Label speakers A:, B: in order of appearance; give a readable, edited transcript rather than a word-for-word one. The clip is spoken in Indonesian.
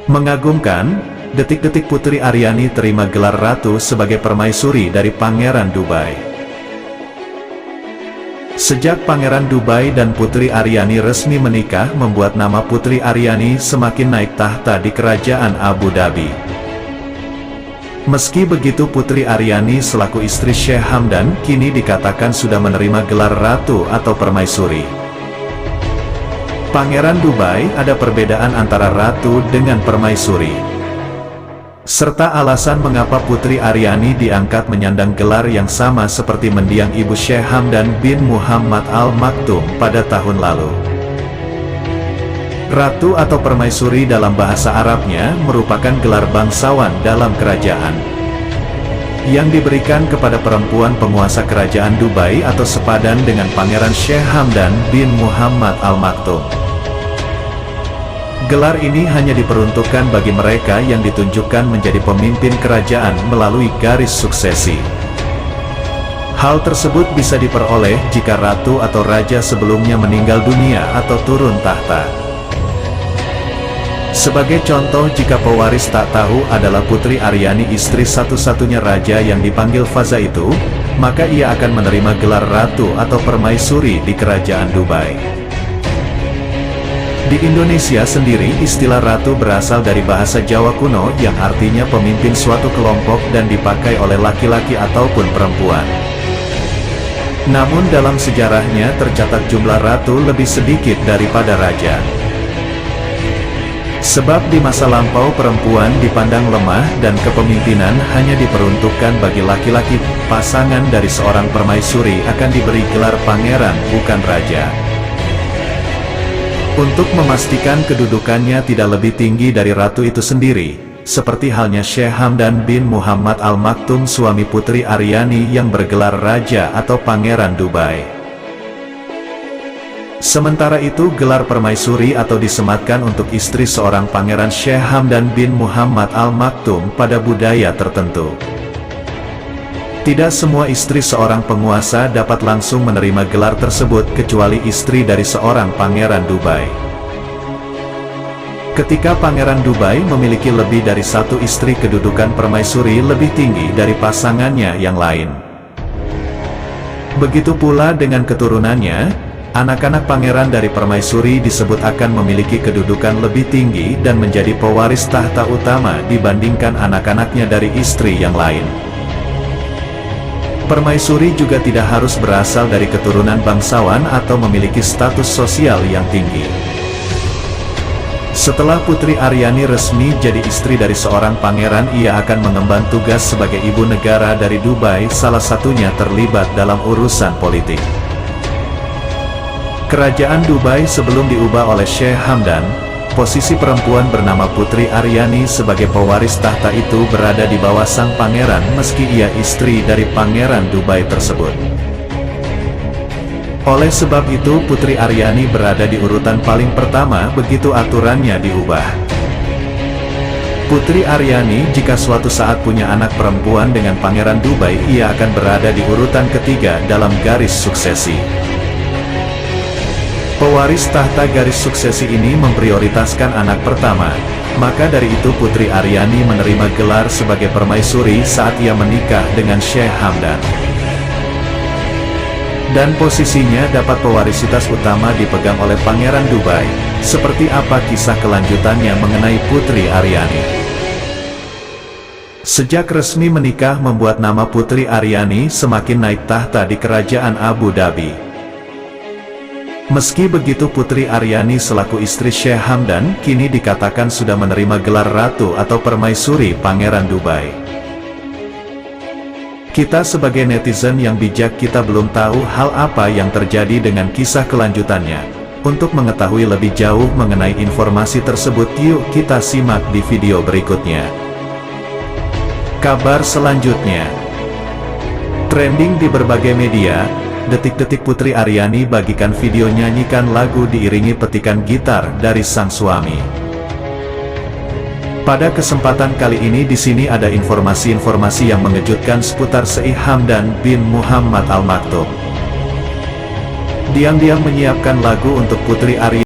A: Mengagumkan, detik-detik Putri Aryani terima gelar Ratu sebagai permaisuri dari Pangeran Dubai. Sejak Pangeran Dubai dan Putri Aryani resmi menikah membuat nama Putri Aryani semakin naik tahta di Kerajaan Abu Dhabi. Meski begitu, Putri Aryani selaku istri Syekh Hamdan kini dikatakan sudah menerima gelar Ratu atau Permaisuri. Pangeran Dubai ada perbedaan antara Ratu dengan Permaisuri, serta alasan mengapa Putri Aryani diangkat menyandang gelar yang sama seperti mendiang ibu Syekh Hamdan bin Muhammad Al Maktoum pada tahun lalu. Ratu atau Permaisuri dalam bahasa Arabnya merupakan gelar bangsawan dalam kerajaan yang diberikan kepada perempuan penguasa kerajaan Dubai atau sepadan dengan Pangeran Syekh Hamdan bin Muhammad Al Maktoum. Gelar ini hanya diperuntukkan bagi mereka yang ditunjukkan menjadi pemimpin kerajaan melalui garis suksesi. Hal tersebut bisa diperoleh jika ratu atau raja sebelumnya meninggal dunia atau turun tahta. Sebagai contoh, jika pewaris tak tahu adalah Putri Aryani istri satu-satunya raja yang dipanggil Faza itu, maka ia akan menerima gelar ratu atau permaisuri di kerajaan Dubai. Di Indonesia sendiri, istilah ratu berasal dari bahasa Jawa kuno yang artinya pemimpin suatu kelompok dan dipakai oleh laki-laki ataupun perempuan. Namun dalam sejarahnya tercatat jumlah ratu lebih sedikit daripada raja. Sebab di masa lampau perempuan dipandang lemah dan kepemimpinan hanya diperuntukkan bagi laki-laki. Pasangan dari seorang permaisuri akan diberi gelar pangeran, bukan raja. Untuk memastikan kedudukannya tidak lebih tinggi dari ratu itu sendiri, seperti halnya Syekh Hamdan bin Muhammad Al Maktoum suami Putri Aryani yang bergelar raja atau pangeran Dubai. Sementara itu, gelar permaisuri atau disematkan untuk istri seorang pangeran Syekh Hamdan bin Muhammad Al Maktoum pada budaya tertentu. Tidak semua istri seorang penguasa dapat langsung menerima gelar tersebut kecuali istri dari seorang pangeran Dubai. Ketika pangeran Dubai memiliki lebih dari satu istri, kedudukan permaisuri lebih tinggi dari pasangannya yang lain. Begitu pula dengan keturunannya, anak-anak pangeran dari permaisuri disebut akan memiliki kedudukan lebih tinggi dan menjadi pewaris tahta utama dibandingkan anak-anaknya dari istri yang lain. Permaisuri juga tidak harus berasal dari keturunan bangsawan atau memiliki status sosial yang tinggi. Setelah Putri Aryani resmi jadi istri dari seorang pangeran, ia akan mengemban tugas sebagai ibu negara dari Dubai, salah satunya terlibat dalam urusan politik. Kerajaan Dubai sebelum diubah oleh Syekh Hamdan, posisi perempuan bernama Putri Aryani sebagai pewaris tahta itu berada di bawah sang pangeran meski ia istri dari pangeran Dubai tersebut. Oleh sebab itu, Putri Aryani berada di urutan paling pertama begitu aturannya diubah. Putri Aryani jika suatu saat punya anak perempuan dengan pangeran Dubai, ia akan berada di urutan ketiga dalam garis suksesi. Pewaris tahta garis suksesi ini memprioritaskan anak pertama, maka dari itu Putri Aryani menerima gelar sebagai permaisuri saat ia menikah dengan Syekh Hamdan. Dan posisinya dapat pewarisitas utama dipegang oleh Pangeran Dubai. Seperti apa kisah kelanjutannya mengenai Putri Aryani? Sejak resmi menikah membuat nama Putri Aryani semakin naik tahta di Kerajaan Abu Dhabi. Meski begitu, Putri Aryani selaku istri Syekh Hamdan kini dikatakan sudah menerima gelar ratu atau permaisuri Pangeran Dubai. Kita sebagai netizen yang bijak, kita belum tahu hal apa yang terjadi dengan kisah kelanjutannya. Untuk mengetahui lebih jauh mengenai informasi tersebut, yuk kita simak di video berikutnya. Kabar selanjutnya, trending di berbagai media. Detik-detik Putri Aryani bagikan video nyanyikan lagu diiringi petikan gitar dari sang suami. Pada kesempatan kali ini di sini ada informasi-informasi yang mengejutkan seputar Syekh Hamdan bin Muhammad Al Maktoum. Diam-diam menyiapkan lagu untuk Putri Aryani.